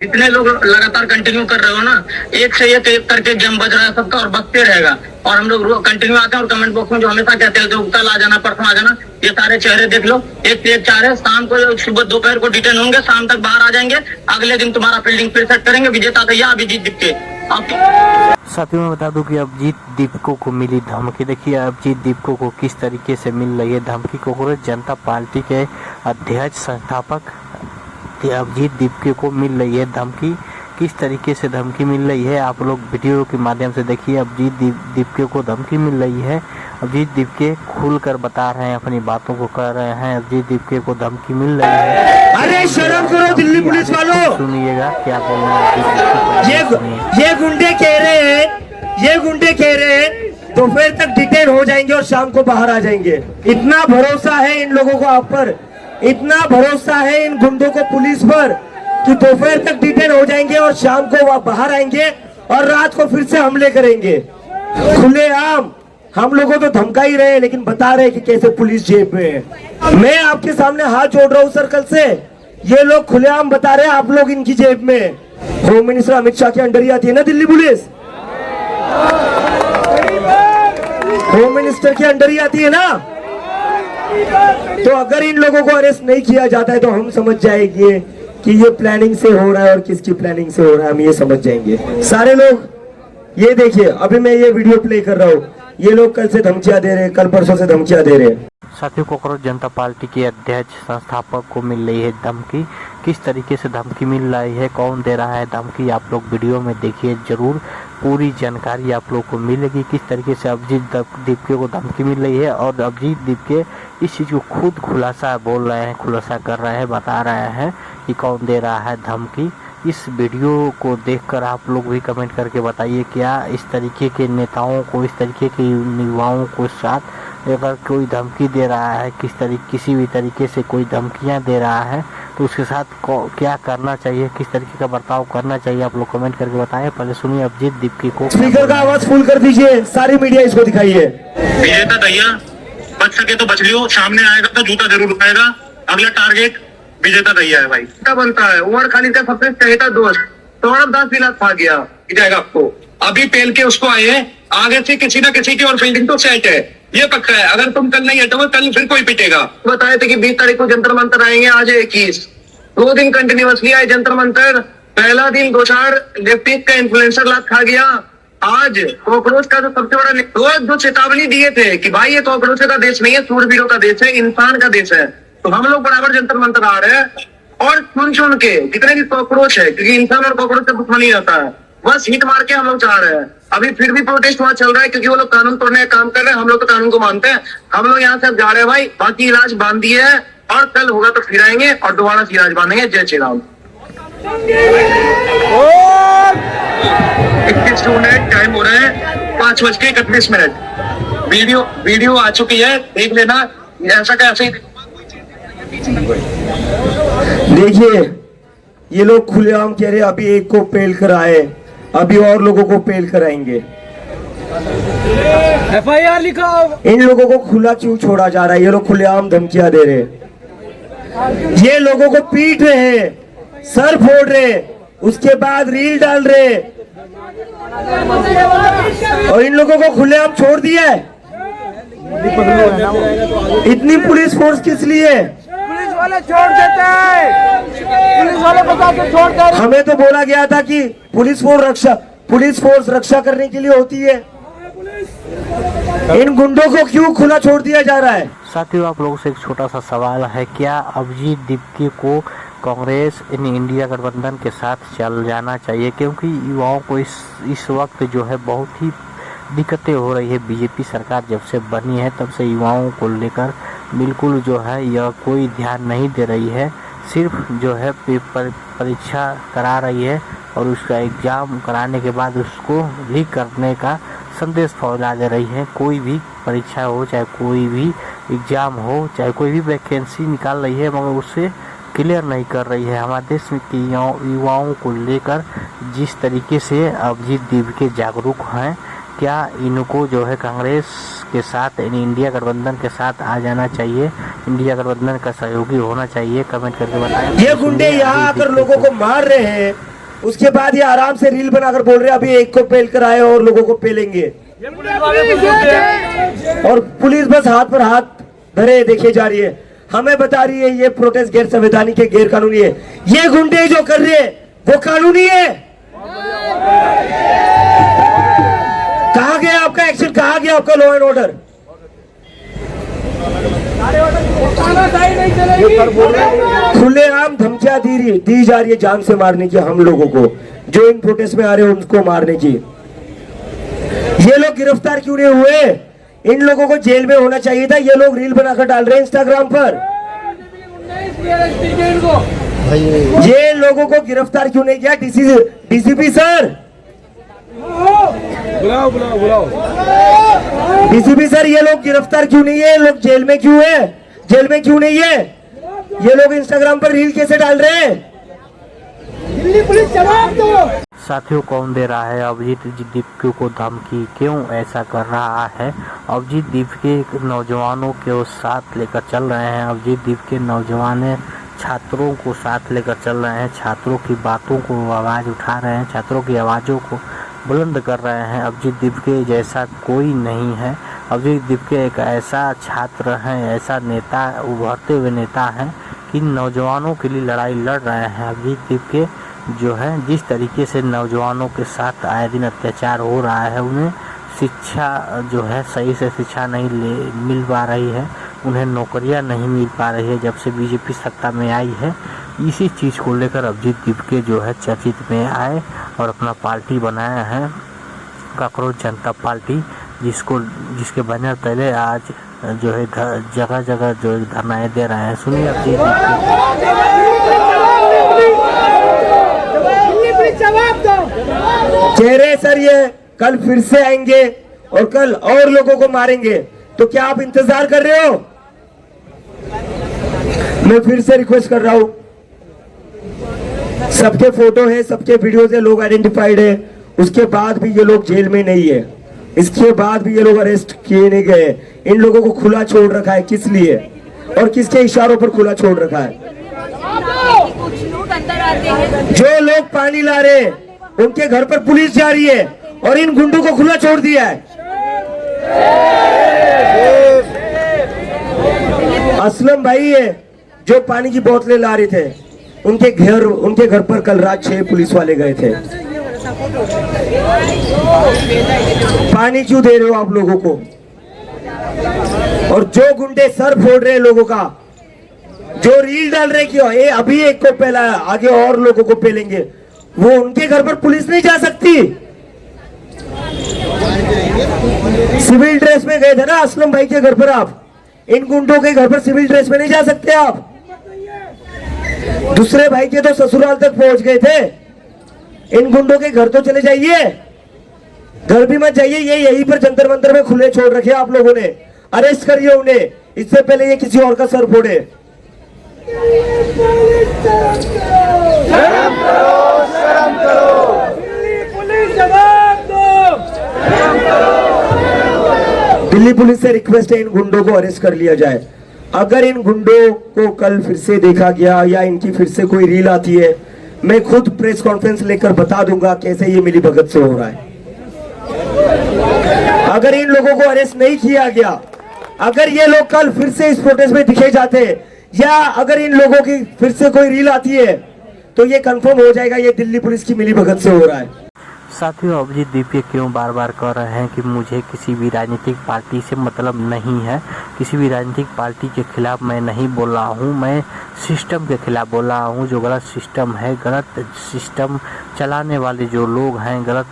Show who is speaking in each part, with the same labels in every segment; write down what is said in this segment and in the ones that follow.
Speaker 1: इतने लोग लगातार कंटिन्यू कर रहे हो ना, एक से एक करके गेम बज रहा है सबका और बजते रहेगा। और हम लोग कंटिन्यू आते हैं और कमेंट बॉक्स में जो हमेशा कहते हैं जो कल आ जाना परसों आ जाना, ये सारे चेहरे देख लो, एक से एक चार है। शाम को सुबह दोपहर को डिटेन होंगे, शाम तक बाहर आ जाएंगे, अगले दिन तुम्हारा फील्डिंग फिर सेट करेंगे। विजेता भैया अभिजीत दीपके।
Speaker 2: साथियों में बता दूं कि अभिजीत दीपको को मिली धमकी। देखिए अभिजीत दीपको को किस तरीके से मिल रही है धमकी। कांग्रेस जनता पार्टी के अध्यक्ष संस्थापक अभिजीत दीपके को मिल रही है धमकी। किस तरीके से धमकी मिल रही है आप लोग वीडियो के माध्यम से देखिए। अभिजीत दीपके को धमकी मिल रही है। अभिजीत दीपके खुलकर बता रहे हैं, अपनी बातों को कर रहे हैं। अभिजीत दीपके को धमकी मिल रही है।
Speaker 3: अरे शर्म करो दिल्ली पुलिस वालों,
Speaker 2: सुनिएगा क्या बोल रहे हैं।
Speaker 3: ये गुंडे कह रहे हैं दोपहर तक डिटेन हो जाएंगे और शाम को बाहर आ जाएंगे। इतना भरोसा है इन लोगों को आप पर, इतना भरोसा है इन गुंडों को पुलिस पर कि दोपहर तक डिटेन हो जाएंगे और शाम को वह बाहर आएंगे और रात को फिर से हमले करेंगे खुलेआम। हम लोगों तो धमका ही रहे हैं, लेकिन बता रहे हैं कि कैसे पुलिस जेब में है। मैं आपके सामने हाथ जोड़ रहा हूँ सर्कल से, ये लोग खुलेआम बता रहे हैं आप लोग इनकी जेब में। होम मिनिस्टर अमित शाह के अंडर ही आती है ना दिल्ली पुलिस, होम मिनिस्टर के अंडर ही आती है ना। तो अगर इन लोगों को अरेस्ट नहीं किया जाता है तो हम समझ जाएंगे कि ये प्लानिंग से हो रहा है और किसकी प्लानिंग से हो रहा है, हम ये समझ जाएंगे। सारे लोग ये देखिए, अभी मैं ये वीडियो प्ले कर रहा हूँ, ये लोग कल से धमकियां दे रहे हैं, कल परसों से धमकियां दे रहे हैं।
Speaker 2: साथियों कांग्रेस जनता पार्टी के अध्यक्ष संस्थापक को मिल रही है धमकी। किस तरीके से धमकी मिल रही है, कौन दे रहा है धमकी, आप लोग वीडियो में देखिए जरूर। पूरी जानकारी आप लोग को मिलेगी किस तरीके से अभिजीत दीपके को धमकी मिल रही है। और अभिजीत दीपके इस चीज़ को खुद खुलासा बोल रहे हैं, खुलासा कर रहे हैं, बता रहे हैं कि कौन दे रहा है धमकी। इस वीडियो को देखकर आप लोग भी कमेंट करके बताइए, क्या इस तरीके के नेताओं को, इस तरीके के युवाओं को साथ अगर कोई धमकी दे रहा है, किसी भी तरीके से कोई धमकियां दे रहा है तो उसके साथ क्या करना चाहिए, किस तरीके का बर्ताव करना चाहिए, आप लोग कमेंट करके बताएं। पहले सुनिए अभिजीत दीपके को।
Speaker 3: स्पीकर का आवाज फुल कर दीजिए, सारी मीडिया इसको दिखाइए।
Speaker 1: विजेता भैया बच सके तो बच लियो, सामने आएगा तो जूता जरूर उठाएगा। अगला टारगेट विजेता भैया है भाई। क्या बनता है उमर खालिद का सबसे कहता दोस्त सौरभ दास विलास खा गया जाएगा आपको। अभी पेल के उसको आए, आगे से किसी ना किसी की और फील्डिंग तो सेट है, ये पक्का है। अगर तुम कल नहीं हटोगे कल फिर कोई पिटेगा। बताए थे कि 20 तारीख को जंतर मंतर आएंगे, आज 21, 2 दिन कंटिन्यूअसली आए जंतर मंतर। पहला दिन 2-4 लेफ्टिस्ट का इन्फ्लुएंसर लात खा गया। आज कॉकरोच का तो सबसे बड़ा जो चेतावनी दिए थे कि भाई ये कॉकरोच का देश नहीं है, सूरवीरों का देश है, इंसान का देश है। तो हम लोग बराबर जंतर मंतर आ रहे हैं और सुन के जितने भी कॉकरोच है, क्योंकि इंसान और कॉकरोच का दुश्मन ही रहता है, बस हिट मार के हम लोग चाह रहे हैं। अभी फिर भी प्रोटेस्ट वहां चल रहा है क्योंकि वो लोग कानून तोड़ने का काम कर रहे हैं। हम लोग तो कानून को मानते हैं, हम लोग यहाँ से अब जा रहे हैं भाई। बाकी इलाज बांध दिए है और कल होगा तो फिर आएंगे और दोबारा से इलाज बांधेंगे। जय श्री राम। 21 टाइम हो रहा है, 5:31। वीडियो आ चुकी है, देख लेना। ऐसा कैसे ही
Speaker 3: देखिए, ये लोग खुलेआम कह रहे अभी एक को पेल कर आए, अभी और लोगों को पेल कराएंगे।
Speaker 4: FIR लिखाओ।
Speaker 3: इन लोगों को खुला क्यों छोड़ा जा रहा है? ये लोग खुलेआम धमकियां दे रहे, ये लोगों को पीट रहे हैं, सर फोड़ रहे, उसके बाद रील डाल रहे, और इन लोगों को खुलेआम छोड़ दिया है। इतनी पुलिस फोर्स किस लिए?
Speaker 4: पुलिस वाले छोड़ देते हैं, पुलिस वाले बता के छोड़ देते हैं।
Speaker 3: हमें तो बोला गया था कि पुलिस फोर्स रक्षा करने के लिए होती है। इन गुंडों को क्यों खुला छोड़ दिया जा रहा है?
Speaker 2: साथियों आप लोगों से एक छोटा सा सवाल है, क्या अभिजीत दीपके को कांग्रेस इंडिया गठबंधन के साथ चल जाना चाहिए? क्योंकि युवाओं को इस वक्त जो है बहुत ही दिक्कतें हो रही है। बीजेपी सरकार जब से बनी है तब से युवाओं को लेकर बिल्कुल जो है यह कोई ध्यान नहीं दे रही है। सिर्फ जो है पेपर परीक्षा करा रही है और उसका एग्ज़ाम कराने के बाद उसको लीक करने का संदेश फैला दे रही है। कोई भी परीक्षा हो, चाहे कोई भी एग्ज़ाम हो, चाहे कोई भी वैकेंसी निकाल रही है, मगर उससे क्लियर नहीं कर रही है। हमारे देश में के युवाओं को लेकर जिस तरीके से अभिजीत दीपके जागरूक हैं, क्या इनको जो है कांग्रेस के साथ इंडिया गठबंधन के साथ आ जाना चाहिए, इंडिया गठबंधन का सहयोगी होना चाहिए? कमेंट करके बताएं।
Speaker 3: ये गुंडे यहाँ आकर लोगों को मार रहे हैं, उसके बाद ये आराम से रील बनाकर बोल रहे हैं अभी एक को पेल कर आए और लोगों को पेलेंगे, और पुलिस बस हाथ पर हाथ धरे देखे जा रही है। हमें बता रही है ये प्रोटेस्ट गैर संवैधानिक है, गैर कानूनी है। ये गुंडे जो कर रहे हैं वो कानूनी है। कहाँ गया आपका एक्शन, कहाँ गया आपका लॉ एंड ऑर्डर? खुलेआम धमकियां दी जा रही है जान से मारने की हम लोगों को, जो इन प्रोटेस्ट में आ रहे हैं उनको मारने की। ये लोग गिरफ्तार क्यों नहीं हुए? इन लोगों को जेल में होना चाहिए था। ये लोग रील बनाकर डाल रहे हैं इंस्टाग्राम पर। ये लोगों को गिरफ्तार क्यों नहीं किया डीसीपी सर? बुलाओ डीसीपी सर, ये लोग गिरफ्तार क्यों नहीं है? लोग जेल में क्यों है? जेल में क्यों नहीं है? ये लोग इंस्टाग्राम पर रील कैसे डाल रहे हैं? दिल्ली पुलिस जवाब दो।
Speaker 2: साथियों, कौन दे रहा है अभिजीत दीपके को धमकी? क्यों ऐसा कर रहा है? अभिजीत दीपके नौजवानों के साथ लेकर चल रहे हैं। अभिजीत दीपके नौजवान छात्रों को साथ लेकर चल रहे हैं, छात्रों की बातों को आवाज़ उठा रहे हैं, छात्रों की आवाज़ों को बुलंद कर रहे हैं। अभिजीत दीपके जैसा कोई नहीं है। अभिजीत दीपके एक ऐसा छात्र हैं, ऐसा नेता, उभरते हुए नेता हैं कि नौजवानों के लिए लड़ाई लड़ रहे हैं। अभिजीत दीपके जो है जिस तरीके से नौजवानों के साथ आए दिन अत्याचार हो रहा है, उन्हें शिक्षा जो है सही से शिक्षा नहीं मिल पा रही है, उन्हें नौकरियां नहीं मिल पा रही है जब से बीजेपी सत्ता में आई है। इसी चीज़ को लेकर अभिजीत दीपके जो है चर्चित में आए और अपना पार्टी बनाया है, काकरोच जनता पार्टी, जिसके बैनर तले आज जो है जगह जगह जो धरनाएं दे रहे हैं। सुनिए अभिजीत
Speaker 3: कह रहे सर ये कल फिर से आएंगे और कल और लोगों को मारेंगे, तो क्या आप इंतजार कर रहे हो? मैं फिर से रिक्वेस्ट कर रहा हूं, सबके फोटो है, सबके वीडियो है, लोग आइडेंटिफाइड है, उसके बाद भी ये लोग जेल में नहीं है, इसके बाद भी ये लोग अरेस्ट किए नहीं गए। इन लोगों को खुला छोड़ रखा है, किस लिए और किसके इशारों पर खुला छोड़ रखा है? जो लोग पानी ला रहे हैं उनके घर पर पुलिस जा रही है और इन गुंडों को खुला छोड़ दिया है। असलम भाई है जो पानी की बोतलें ला रहे थे, उनके घर पर कल रात 6 पुलिस वाले गए थे। पानी क्यों दे रहे हो आप लोगों को? और जो गुंडे सर फोड़ रहे हैं लोगों का, जो रील डाल रहे क्यों, ये अभी एक को पहला आगे और लोगों को पेलेंगे, वो उनके घर पर पुलिस नहीं जा सकती? सिविल ड्रेस में गए थे ना असलम भाई के घर पर, आप इन गुंडों के घर पर सिविल ड्रेस में नहीं जा सकते आप। दूसरे भाई के तो ससुराल तक पहुंच गए थे, इन गुंडों के घर तो चले जाइए, घर भी मत जाइए। ये यहीं पर जंतर मंतर में खुले छोड़ रखे आप लोगों ने, अरेस्ट करिए उन्हें, इससे पहले ये किसी और का सर फोड़े।
Speaker 4: शर्म करो, शर्म करो, दिल्ली पुलिस जवाब दो।
Speaker 3: दिल्ली पुलिस से रिक्वेस्ट है इन गुंडों को अरेस्ट कर लिया जाए। अगर इन गुंडों को कल फिर से देखा गया या इनकी फिर से कोई रील आती है, मैं खुद प्रेस कॉन्फ्रेंस लेकर बता दूंगा कैसे ये मिली भगत से हो रहा है। अगर इन लोगों को अरेस्ट नहीं किया गया, अगर ये लोग कल फिर से इस प्रोटेस्ट में दिखे जाते, या अगर इन लोगों की फिर से कोई रील आती है, तो ये कंफर्म हो जाएगा ये दिल्ली पुलिस की मिली भगत से हो रहा है।
Speaker 2: साथियों, अभिजीत दीपके क्यों बार बार कह रहे हैं कि मुझे किसी भी राजनीतिक पार्टी से मतलब नहीं है, किसी भी राजनीतिक पार्टी के खिलाफ मैं नहीं बोल रहा हूँ, मैं सिस्टम के खिलाफ बोल रहा हूँ। जो गलत सिस्टम है, गलत सिस्टम चलाने वाले जो लोग हैं, गलत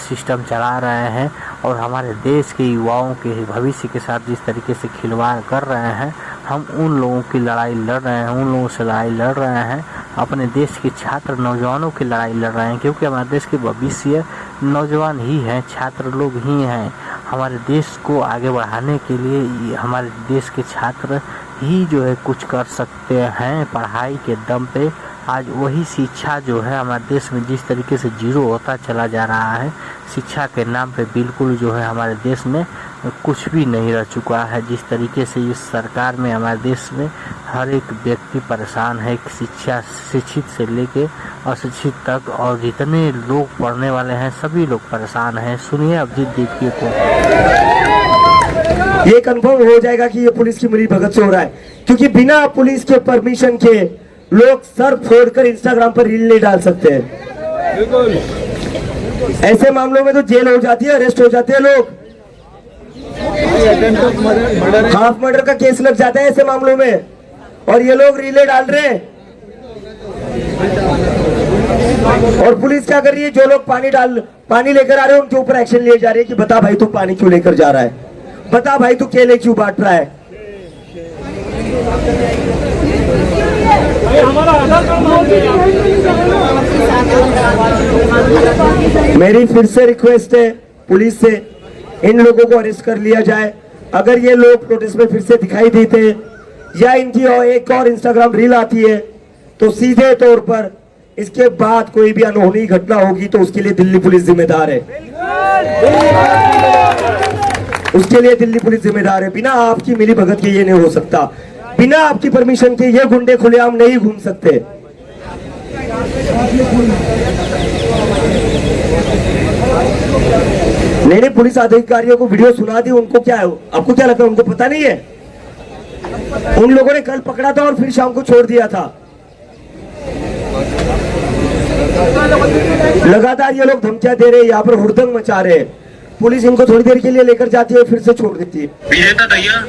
Speaker 2: सिस्टम चला रहे हैं और हमारे देश के युवाओं के भविष्य के साथ जिस तरीके से खिलवाड़ कर रहे हैं, हम उन लोगों की लड़ाई लड़ रहे हैं, उन लोगों से लड़ाई लड़ रहे हैं, अपने देश के छात्र नौजवानों की लड़ाई लड़ रहे हैं, क्योंकि हमारे देश के भविष्य नौजवान ही हैं, छात्र लोग ही हैं। हमारे देश को आगे बढ़ाने के लिए हमारे देश के छात्र ही जो है कुछ कर सकते हैं। पढ़ाई के दम पे आज वही शिक्षा जो है हमारे देश में जिस तरीके से जीरो होता चला जा रहा है, शिक्षा के नाम पे बिल्कुल जो है हमारे देश में कुछ भी नहीं रह चुका है। जिस तरीके से इस सरकार में हमारे देश में हर एक व्यक्ति परेशान है, शिक्षित से लेके अशिक्षित तक, और जितने लोग पढ़ने वाले हैं सभी लोग परेशान हैं। सुनिए अभिजीत दीपके को।
Speaker 3: ये कंफर्म हो जाएगा कि ये पुलिस की मिलीभगत से हो रहा है, क्योंकि बिना पुलिस के परमिशन के लोग सर फोड़कर इंस्टाग्राम पर रील नहीं डाल सकते हैं।
Speaker 4: बिल्कुल।
Speaker 3: ऐसे मामलों में तो जेल हो जाती है, अरेस्ट हो जाते हैं लोग, हाफ मर्डर का केस लग जाता है ऐसे मामलों में, और ये लोग रीले डाल रहे हैं। और पुलिस क्या कर रही है, जो लोग पानी लेकर आ रहे हैं उनके ऊपर एक्शन लिए जा रहे हैं कि बता भाई तू पानी क्यों लेकर जा रहा है, बता भाई तू केले क्यों बांट रहा है। मेरी फिर से रिक्वेस्ट है पुलिस से, इन लोगों को अरेस्ट कर लिया जाए। अगर ये लोग प्रोटेस्ट में फिर से दिखाई देते या इनकी एक और इंस्टाग्राम रील आती है तो सीधे तौर पर इसके बाद कोई भी अनहोनी घटना होगी तो उसके लिए दिल्ली पुलिस जिम्मेदार है, उसके लिए दिल्ली पुलिस जिम्मेदार है। बिना आपकी मिलीभगत के ये नहीं हो सकता, बिना आपकी परमिशन के ये गुंडे खुलेआम नहीं घूम सकते। नहीं, पुलिस अधिकारियों को वीडियो सुना दी, उनको क्या है, आपको क्या लगता है उनको पता नहीं है? उन लोगों ने कल पकड़ा था और फिर शाम को छोड़ दिया था। लगातार ये लोग धमकियां दे रहे हैं, यहाँ पर हुड़दंग मचा रहे हैं। पुलिस इनको थोड़ी देर के लिए लेकर जाती है, फिर से छोड़ देती है।
Speaker 1: विजेता दैया,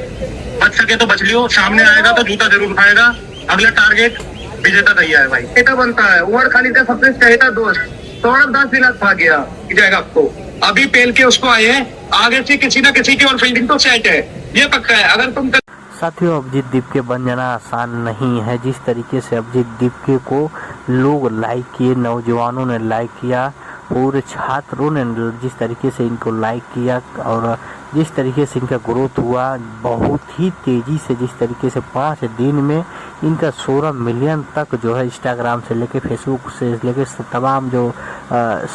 Speaker 1: बच सके तो बच लियो, सामने आएगा तो जूता जरूर उठाएगा। अगला टारगेट विजेता दैया है भाई, बेटा बनता है। उमर खालिद का सबसे चहेता दोस्त सौरभ दास विलास भाग गया जाएगा आपको, अभी पेल के उसको आए हैं, आगे से किसी न किसी की और फील्डिंग तो सेट है, ये पक्का है। अगर तुम
Speaker 2: साथियों, अभिजीत दीपके बन जाना आसान नहीं है। जिस तरीके से अभिजीत दीपके को लोग लाइक किए, नौजवानों ने लाइक किया, पूरे छात्रों ने जिस तरीके से इनको लाइक किया और जिस तरीके से इनका ग्रोथ हुआ बहुत ही तेज़ी से, जिस तरीके से 5 दिन में इनका 16 मिलियन तक जो है इंस्टाग्राम से लेके फेसबुक से लेके तमाम जो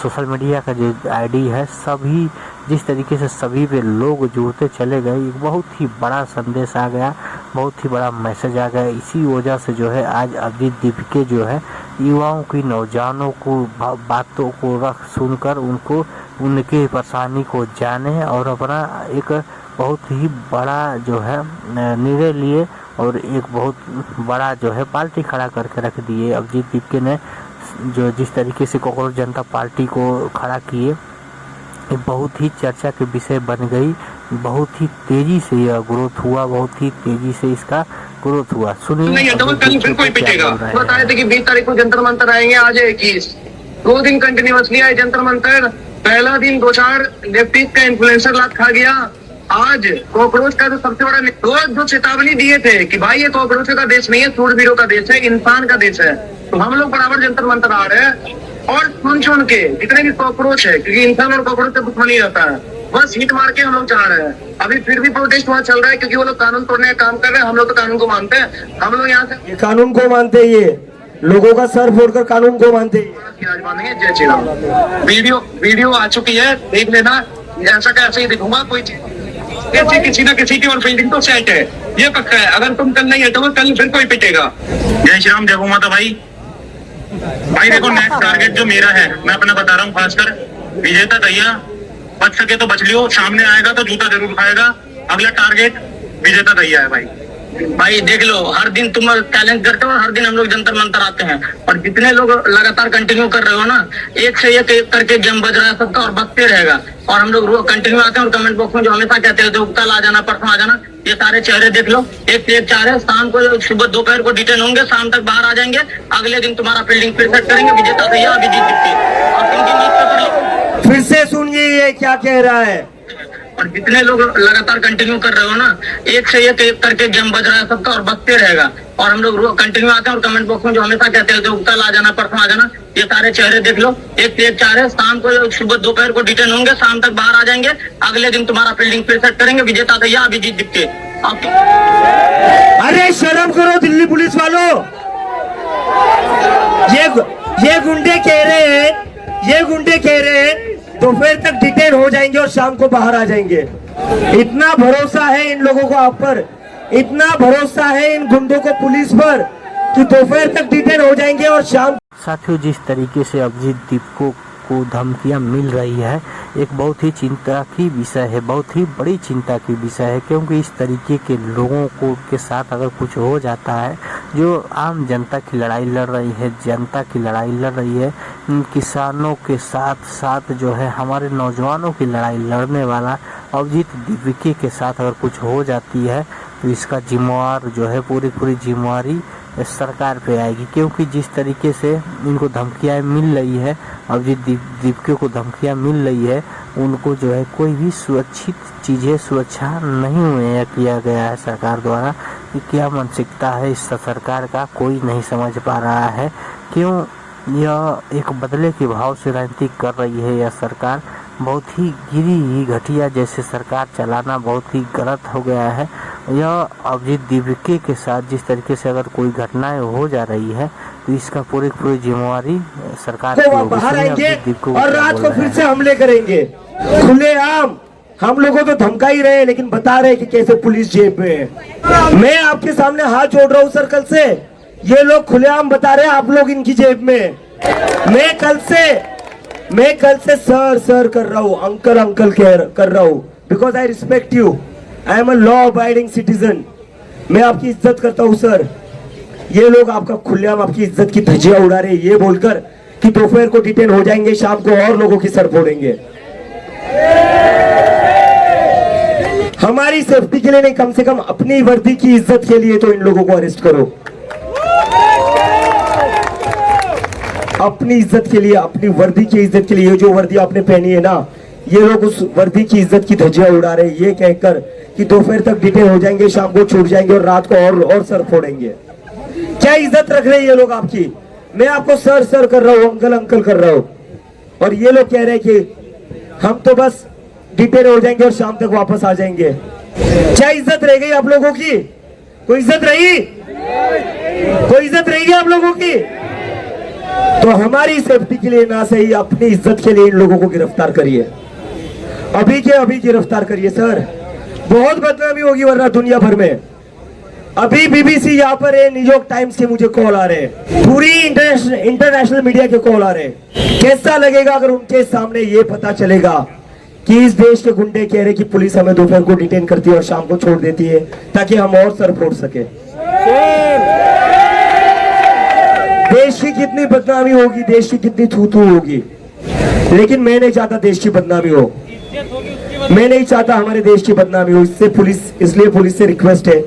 Speaker 2: सोशल मीडिया का जो आईडी है, सभी जिस तरीके से सभी पे लोग जुड़ते चले गए, एक बहुत ही बड़ा संदेश आ गया, बहुत ही बड़ा मैसेज आ गया। इसी वजह से जो है आज अभिजीत दीपके जो है युवाओं की, नौजवानों को बातों को रख सुनकर उनको उनके परेशानी को जाने और अपना एक बहुत ही बड़ा जो है निर्णय लिए और एक बहुत बड़ा जो है पार्टी खड़ा करके रख दिए। अभिजीत दीपके ने जो जिस तरीके से कांग्रेस जनता पार्टी को खड़ा किए, बहुत ही चर्चा के विषय बन गई। बहुत ही तेजी से यह ग्रोथ हुआ, बहुत ही तेजी से इसका ग्रोथ हुआ। सुनिए
Speaker 1: बताए थे कि 20 तारीख को जंतर मंतर आएंगे, आज 21, 2 दिन कंटिन्यूअसली आए जंतर मंतर। पहला दिन 2-4 लेफ्टिस्ट का इन्फ्लुएंसर लात खा गया। आज कॉकरोच का तो सबसे बड़ा रोज जो चेतावनी दिए थे कि भाई ये कॉकरोच का देश नहीं है, सूरवीरों का देश है, इंसान का देश है, तो हम लोग बराबर जंतर मंतर आ रहे हैं। और सुन के जितने भी कॉकरोच है, क्योंकि इंसान और कॉकरोच से दुश्मनी नहीं रहता है, बस हिट मार के हम लोग जा रहे हैं। अभी फिर भी प्रोटेस्ट वहाँ चल रहा है क्योंकि वो लोग कानून तोड़ने का काम कर रहे हैं। हम लोग तो कानून को मानते हैं, हम लोग यहाँ से
Speaker 3: कानून को मानते हैं, ये लोगों का सर फोड़कर कानून को मानते हैं।
Speaker 1: आज मानेंगे। जय श्री राम। वीडियो आ चुकी है, देख लेना, ऐसा का ऐसे ही दिखूंगा। कोई चीज किसी न किसी की और फील्डिंग तो सेट है, ये पक्का है। अगर तुम कल नहीं हटोगे कल फिर कोई पिटेगा। जय श्री राम, जय गौ माता। भाई देखो, नेक्स्ट टारगेट जो मेरा है, मैं अपना बता रहा हूँ, खासकर विजेता दैया, बच सके तो बच लियो, सामने आएगा तो जूता जरूर उठाएगा। अगला टारगेट विजेता दैया है भाई देख लो, हर दिन तुम चैलेंज करते हो और हर दिन हम लोग जंतर मंतर आते हैं, और जितने लोग लगातार कंटिन्यू कर रहे हो ना, एक से एक करके गेम बज रहा है सबका और बजते रहेगा। और हम लोग कंटिन्यू आते हैं और कमेंट बॉक्स में जो हमेशा कहते हैं कल आ जाना, परसों आ जाना, ये सारे चेहरे देख लो, एक से एक चेहरे। शाम को, सुबह दोपहर को डिटेन होंगे, शाम तक बाहर आ जाएंगे। अगले दिन तुम्हारा फील्डिंग फिर सेट करेंगे, विजेता दैया अभिजीत दीपके। और
Speaker 3: फिर से सुनिए ये क्या कह रहा है।
Speaker 1: और जितने लोग लगातार कंटिन्यू कर रहे हो ना, एक से एक करके गेम बज रहा है सबका और बजते रहेगा। और हम लोग कंटिन्यू आते हैं और कमेंट बॉक्स में जो हमेशा कहते हैं कल आ जाना, परसों आ जाना, ये सारे चेहरे देख लो, एक से एक चेहरे। शाम को, सुबह दोपहर को डिटेन होंगे, शाम तक बाहर आ जाएंगे। अगले दिन तुम्हारा फील्डिंग फिर सेट करेंगे, विजेता दैया अभिजीत दीपके।
Speaker 3: अरे शर्म करो दिल्ली पुलिस वालों, ये गुंडे कह रहे हैं दोपहर तक डिटेन हो जाएंगे और शाम को बाहर आ जाएंगे। इतना भरोसा है इन लोगों को आप पर, इतना भरोसा है इन गुंडों को पुलिस पर कि दोपहर तक डिटेन हो जाएंगे और शाम।
Speaker 2: साथियों, जिस तरीके से अभिजीत दीपको को धमकियां मिल रही है, एक बहुत ही चिंता की विषय है, बहुत ही बड़ी चिंता की विषय है, क्योंकि इस तरीके के लोगों को के साथ अगर कुछ हो जाता है, जो आम जनता की लड़ाई लड़ रही है, जनता की लड़ाई लड़ रही है, किसानों के साथ साथ जो है हमारे नौजवानों की लड़ाई लड़ने वाला अभिजीत दीपके के साथ अगर कुछ हो जाती है तो इसका जिम्मेवार जो है पूरी जिम्मेवारी सरकार पे आएगी। क्योंकि जिस तरीके से इनको धमकियाँ मिल रही है, अभिजीत दीपके को धमकियाँ मिल रही है, उनको जो है कोई भी सुरक्षित चीज़ें सुरक्षा नहीं मुहैया किया गया है सरकार द्वारा। कि क्या मानसिकता है इस सरकार का, कोई नहीं समझ पा रहा है। क्यों यह एक बदले के भाव से राजनीति कर रही है यह सरकार। बहुत ही गिरी घटिया जैसे सरकार चलाना बहुत ही गलत हो गया है। यह अभिजीत दीपके के साथ जिस तरीके से अगर कोई घटनाएं हो जा रही है तो इसका पूरी जिम्मेवारी सरकार की होगी।
Speaker 3: बाहर आएंगे और रात को फिर से हमले करेंगे खुलेआम। हम लोगों को धमका ही रहे, लेकिन बता रहे कि कैसे पुलिस जेब में है। मैं आपके सामने हाथ जोड़ रहा हूँ सर्कल से, ये लोग खुलेआम बता रहे हैं आप लोग इनकी जेब में। मैं कल से सर कर रहा हूँ, अंकल कर रहा हूँ, because I respect you, I am a law abiding citizen. मैं आपकी इज्जत करता हूँ सर। ये लोग आपका खुलेआम आपकी इज्जत की धज्जियां उड़ा रहे हैं ये बोलकर कि दोपहर को डिटेन हो जाएंगे, शाम को और लोगों की सर फोड़ेंगे। हमारी सेफ्टी के लिए नहीं, कम से कम अपनी वर्दी की इज्जत के लिए तो इन लोगों को अरेस्ट करो। अपनी इज्जत के लिए, अपनी वर्दी की इज्जत के लिए, जो वर्दी आपने पहनी है ना, ये लोग उस वर्दी की इज्जत की धज्जियां उड़ा रहे हैं ये कहकर कि दोपहर तक डिटेन हो जाएंगे, शाम को छूट जाएंगे और रात को और सर फोड़ेंगे। क्या इज्जत रख रहे हैं ये लोग आपकी? मैं आपको सर कर रहा हूँ, अंकल कर रहा हूँ, और ये लोग कह रहे हैं कि हम तो बस डिटेन हो जाएंगे और शाम तक वापस आ जाएंगे। क्या इज्जत रह गई आप लोगों की? कोई इज्जत रही? कोई इज्जत रहेगी आप लोगों की? तो हमारी सेफ्टी के लिए ना सही, अपनी इज्जत के लिए इन लोगों को गिरफ्तार करिए, अभी गिरफ्तार करिए सर। बहुत बदनामी होगी वरना दुनिया भर में। अभी बीबीसी यहाँ पर है, न्यूयॉर्क टाइम्स के मुझे कॉल आ रहे हैं, पूरी इंटरनेशनल मीडिया के कॉल आ रहे हैं। कैसा लगेगा अगर उनके सामने ये पता चलेगा कि इस देश के गुंडे कह रहे कि पुलिस हमें दोपहर को डिटेन करती है और शाम को छोड़ देती है ताकि हम और सर फोड़ सके। देश की कितनी बदनामी होगी, देश की कितनी थू होगी। लेकिन मैं नहीं चाहता देश की बदनामी हो, मैं नहीं चाहता हमारे देश की बदनामी हो। इसलिए पुलिस से रिक्वेस्ट है,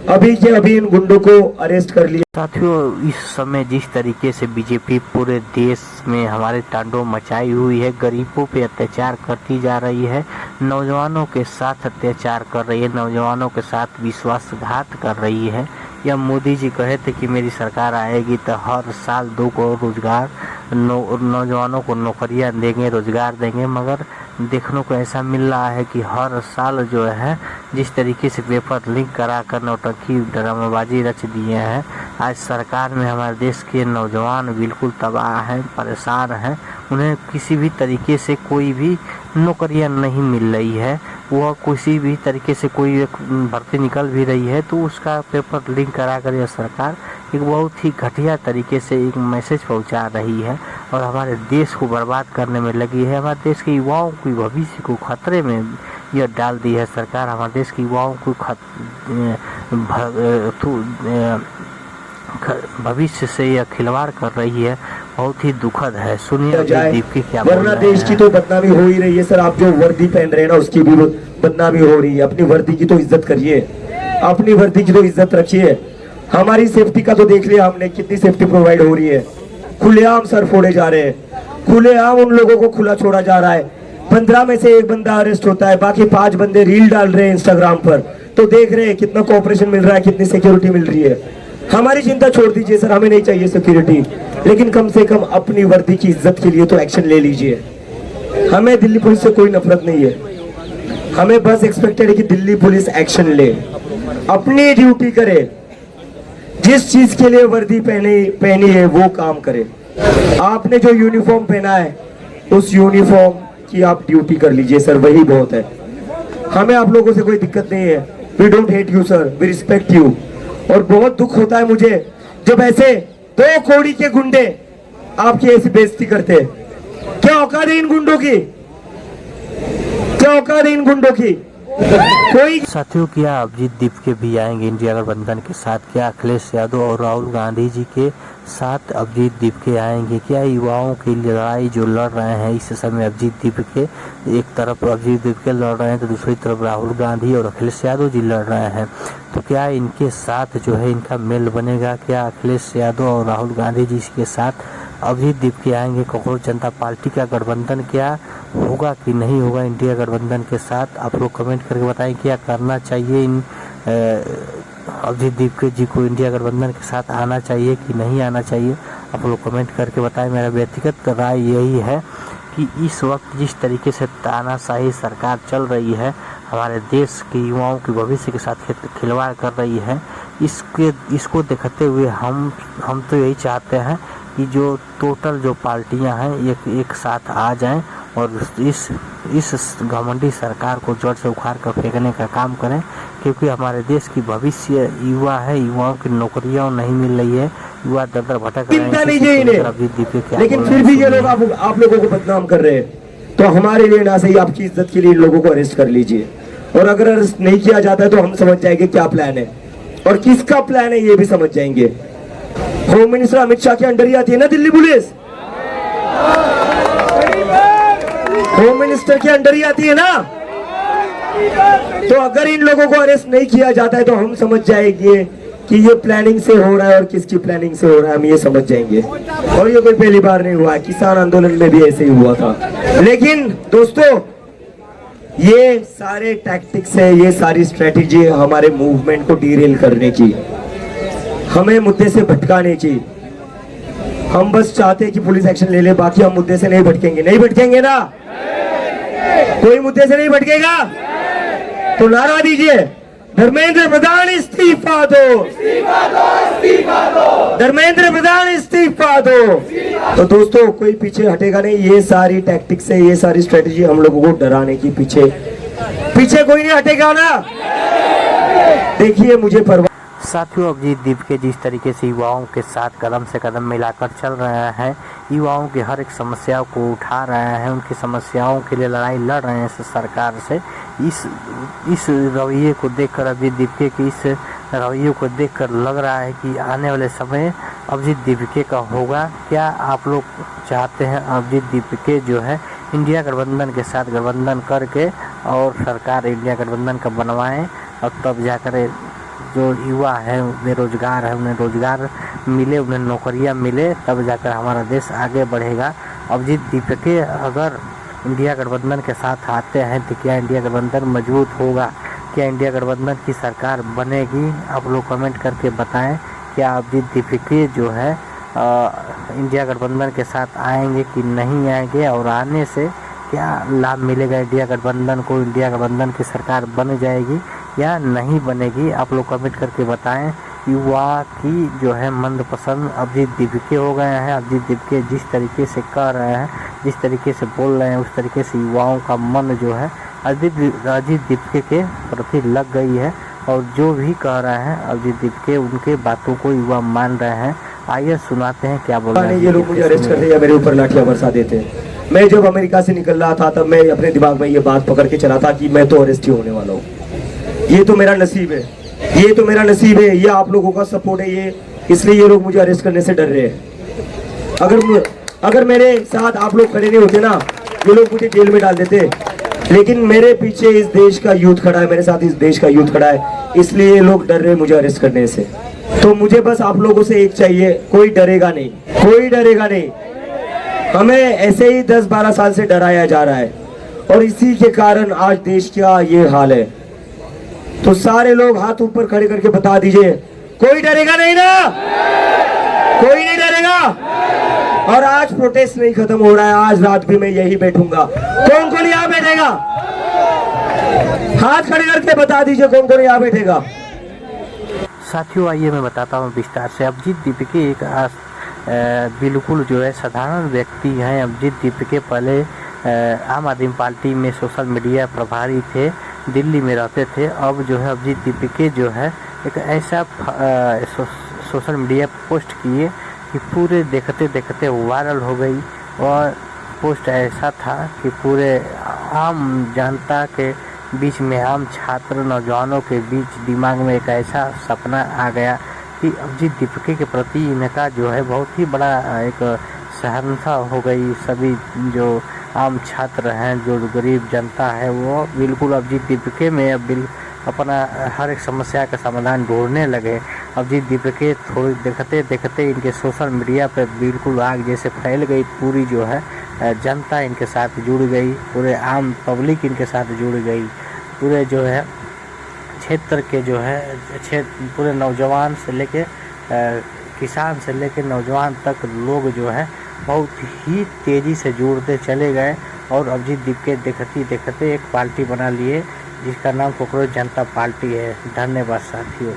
Speaker 3: अभी के अभी इन गुंडों को अरेस्ट कर लिया।
Speaker 2: साथियों, इस समय जिस तरीके से बीजेपी पूरे देश में हमारे तांडव मचाई हुई है, गरीबों पे अत्याचार करती जा रही है, नौजवानों के साथ अत्याचार कर रही है, नौजवानों के साथ विश्वासघात कर रही है। या मोदी जी कहे थे कि मेरी सरकार आएगी तो हर साल 2 करोड़ रोजगार नौजवानों को नौकरियां देंगे, रोजगार देंगे, मगर देखने को ऐसा मिल रहा है कि हर साल जो है जिस तरीके से पेपर लीक करा कर नौटंकी ड्रामेबाजी रच दिए हैं। आज सरकार में हमारे देश के नौजवान बिल्कुल तबाह हैं, परेशान हैं, उन्हें किसी भी तरीके से कोई भी नौकरियां नहीं मिल रही है। वह किसी भी तरीके से कोई एक भर्ती निकल भी रही है तो उसका पेपर लीक करा कर यह सरकार एक बहुत ही घटिया तरीके से एक मैसेज पहुंचा रही है और हमारे देश को बर्बाद करने में लगी है। हमारे देश के युवाओं के भविष्य को खतरे में यह डाल दी है सरकार। हमारे देश के युवाओं को भविष्य से यह खिलवाड़ कर रही है, बहुत ही दुखद है। सुनिए दीपके क्या बोल रहे हैं।
Speaker 3: वरना देश की तो बदनामी हो ही रही है सर। आप जो वर्दी पहन रहे हैं ना, उसकी भी बदनामी हो रही है। अपनी वर्दी की तो इज्जत करिए, अपनी वर्दी की तो इज्जत रखिए। हमारी सेफ्टी का तो देख लिया हमने, कितनी सेफ्टी प्रोवाइड हो रही है। खुलेआम सर फोड़े जा रहे हैं, खुलेआम उन लोगों को खुला छोड़ा जा रहा है। 15 में से 1 बंदा अरेस्ट होता है, बाकी 5 बंदे रील डाल रहे हैं इंस्टाग्राम पर, तो देख रहे हैं कितना कोऑपरेशन मिल रहा है, कितनी सिक्योरिटी मिल रही है। हमारी चिंता छोड़ दीजिए सर, हमें नहीं चाहिए सिक्योरिटी, लेकिन कम से कम अपनी वर्दी की इज्जत के लिए तो एक्शन ले लीजिए। हमें दिल्ली पुलिस से कोई नफरत नहीं है, हमें बस एक्सपेक्टेड है कि दिल्ली पुलिस एक्शन ले, अपनी ड्यूटी करे। जिस चीज के लिए वर्दी पहनी है वो काम करे। आपने जो यूनिफॉर्म पहना है उस यूनिफॉर्म की आप ड्यूटी कर लीजिए सर, वही बहुत है। हमें आप लोगों से कोई दिक्कत नहीं है, we don't hate you sir, we respect you. और बहुत दुख होता है मुझे जब ऐसे 2 कौड़ी के गुंडे आपकी ऐसी बेइज्जती करते हैं। क्या औकात है इन गुंडों की, क्या औकात है इन गुंडों की? कोई
Speaker 2: साथियों, क्या अभिजीत दीपके भी आएंगे इंडिया गठबंधन के साथ? क्या अखिलेश यादव और राहुल गांधी जी के साथ अभिजीत दीपके आएंगे? क्या युवाओं की लड़ाई जो लड़ रहे हैं इस समय अभिजीत दीपके, एक तरफ अभिजीत दीपके लड़ रहे हैं तो दूसरी तरफ राहुल गांधी और अखिलेश यादव जी लड़ रहे हैं, तो क्या इनके साथ जो है इनका मेल बनेगा? क्या अखिलेश यादव और राहुल गांधी जी के साथ अभिजीत दीपके आएंगे? कॉकरोच जनता पार्टी का गठबंधन क्या होगा कि नहीं होगा इंडिया गठबंधन के साथ? आप लोग कमेंट करके बताएं क्या करना चाहिए, इन अभिजीत दीपके जी को इंडिया गठबंधन के साथ आना चाहिए कि नहीं आना चाहिए? आप लोग कमेंट करके बताएं। मेरा व्यक्तिगत राय यही है कि इस वक्त जिस तरीके से तानाशाही सरकार चल रही है, हमारे देश के युवाओं के भविष्य के साथ खिलवाड़ कर रही है, इसको देखते हुए हम तो यही चाहते हैं कि जो टोटल जो पार्टियां हैं एक साथ आ जाएं और इस घमंडी सरकार को जड़ से उखाड़ कर फेंकने का काम करें, क्योंकि हमारे देश की भविष्य युवा है। युवाओं की नौकरियां नहीं मिल रही है, युवा दर दर भटक रहे हैं,
Speaker 3: लेकिन फिर भी ये लोग आप लोगों को बदनाम कर रहे हैं। तो हमारे लिए ना सही, आपकी इज्जत के लिए इन लोगों को अरेस्ट कर लीजिए। और अगर अरेस्ट नहीं किया जाता है तो हम समझ जाएंगे क्या प्लान है और किसका प्लान है, ये भी समझ जाएंगे। होम मिनिस्टर अमित शाह के अंडर ही आती है ना दिल्ली पुलिस, होम मिनिस्टर के अंडर ही आती है ना। तो अगर इन लोगों को अरेस्ट नहीं किया जाता है तो हम समझ जाएंगे कि ये प्लानिंग से हो रहा है और किसकी प्लानिंग से हो रहा है, हम ये समझ जाएंगे। और ये कोई पहली बार नहीं हुआ है, किसान आंदोलन में भी ऐसे ही हुआ था। लेकिन दोस्तों, ये सारे टैक्टिक्स है, ये सारी स्ट्रेटेजी है हमारे मूवमेंट को डीरेल करने की, हमें मुद्दे से भटकाने की। हम बस चाहते हैं कि पुलिस एक्शन ले ले, बाकी हम मुद्दे से नहीं भटकेंगे। नहीं भटकेंगे ना, कोई मुद्दे से नहीं भटकेगा तो नारा दीजिए, धर्मेंद्र प्रधान इस्तीफा दो, धर्मेंद्र प्रधान इस्तीफा दो। तो दोस्तों, कोई पीछे हटेगा नहीं। ये सारी टैक्टिक्स है, ये सारी स्ट्रेटेजी हम लोगों को डराने की, पीछे कोई नहीं हटेगा ना। देखिए, मुझे परवाह।
Speaker 2: साथियों, अभिजीत दीपके जिस तरीके से युवाओं के साथ कदम से कदम मिलाकर चल रहे हैं, युवाओं की हर एक समस्या को उठा रहे हैं, उनकी समस्याओं के लिए लड़ाई लड़ रहे हैं सरकार से, इस रवैये को देखकर, अभिजीत दीपके के इस रवैये को देखकर लग रहा है कि आने वाले समय अभिजीत दीपके का होगा। क्या आप लोग चाहते हैं अभिजीत दीपके जो है इंडिया गठबंधन के साथ गठबंधन करके और सरकार इंडिया गठबंधन का बनवाएं और तब जाकर जो युवा है, बेरोजगार है, उन्हें रोजगार मिले, उन्हें नौकरियां मिले, तब जाकर हमारा देश आगे बढ़ेगा। अभिजीत दीपके अगर इंडिया गठबंधन के साथ आते हैं तो क्या इंडिया गठबंधन मजबूत होगा? क्या इंडिया गठबंधन की सरकार बनेगी? आप लोग कमेंट करके बताएं। क्या अभिजीत दीपके जो है इंडिया गठबंधन के साथ आएंगे कि नहीं आएंगे, और आने से क्या लाभ मिलेगा इंडिया गठबंधन को? इंडिया गठबंधन की सरकार बन जाएगी या नहीं बनेगी? आप लोग कमेंट करके बताएं। युवा की जो है मनपसंद अभिजीत दीपके हो गए हैं। अभिजीत दीपके जिस तरीके से कर रहे हैं, जिस तरीके से बोल रहे हैं, उस तरीके से युवाओं का मन जो है अभिजीत दीपके के प्रति लग गई है, और जो भी कह रहे हैं अभिजीत दीपके, उनके बातों को युवा मान रहे हैं। आइए सुनाते हैं क्या बोल रहे हैं।
Speaker 3: ये लोग मुझे अरेस्ट करते या मेरे ऊपर लाठियां बरसा देते हैं। मैं जब अमेरिका से निकल रहा था तब मैं अपने दिमाग में ये बात पकड़ के चला था कि मैं तो अरेस्ट ही होने वाला हूँ। ये तो मेरा नसीब है, ये तो मेरा नसीब है, ये आप लोगों का सपोर्ट है, ये इसलिए ये लोग मुझे अरेस्ट करने से डर रहे हैं। अगर मेरे साथ आप लोग खड़े नहीं होते ना, ये लोग मुझे जेल में डाल देते। लेकिन मेरे पीछे इस देश का यूथ खड़ा है, मेरे साथ इस देश का यूथ खड़ा है, इसलिए ये लोग डर रहे हैं मुझे अरेस्ट करने से। तो मुझे बस आप लोगों से एक चाहिए, कोई डरेगा नहीं, कोई डरेगा नहीं। हमें ऐसे ही 10-12 साल से डराया जा रहा है और इसी के कारण आज देश का ये हाल है। तो सारे लोग हाथ ऊपर खड़े करके बता दीजिए, कोई डरेगा नहीं ना, कोई नहीं डरेगा। और आज प्रोटेस्ट नहीं खत्म हो रहा है, आज रात भी मैं यही बैठूंगा। कौन कौन यहाँ बैठेगा? हाथ खड़े करके बता दीजिए कौन कौन यहाँ बैठेगा।
Speaker 2: साथियों आइए मैं बताता हूँ विस्तार से। अभिजीत दीपके एक बिल्कुल जो है साधारण व्यक्ति हैं। अभिजीत दीपके पहले आम आदमी पार्टी में सोशल मीडिया प्रभारी थे, दिल्ली में रहते थे। अब जो है अभिजीत दीपके जो है एक ऐसा सोशल मीडिया पोस्ट किए कि पूरे देखते देखते वायरल हो गई। और पोस्ट ऐसा था कि पूरे आम जनता के बीच में, आम छात्र नौजवानों के बीच दिमाग में एक ऐसा सपना आ गया कि अभिजीत दीपके के प्रति इनका जो है बहुत ही बड़ा एक सहनता हो गई। सभी जो आम छात्र हैं, जो गरीब जनता है, वो बिल्कुल अभिजीत दीपके में अपना हर एक समस्या का समाधान ढूंढने लगे। अभिजीत दीपके थोड़ी देखते देखते इनके सोशल मीडिया पर बिल्कुल आग जैसे फैल गई। पूरी जो है जनता इनके साथ जुड़ गई, पूरे आम पब्लिक इनके साथ जुड़ गई। पूरे जो है क्षेत्र के जो है पूरे नौजवान से लेके किसान से लेके नौजवान तक लोग जो है बहुत ही तेज़ी से जुड़ते चले गए। और अभिजीत दीपके देखते देखते एक पार्टी बना लिए जिसका नाम कॉकरोच जनता पार्टी है। धन्यवाद साथियों।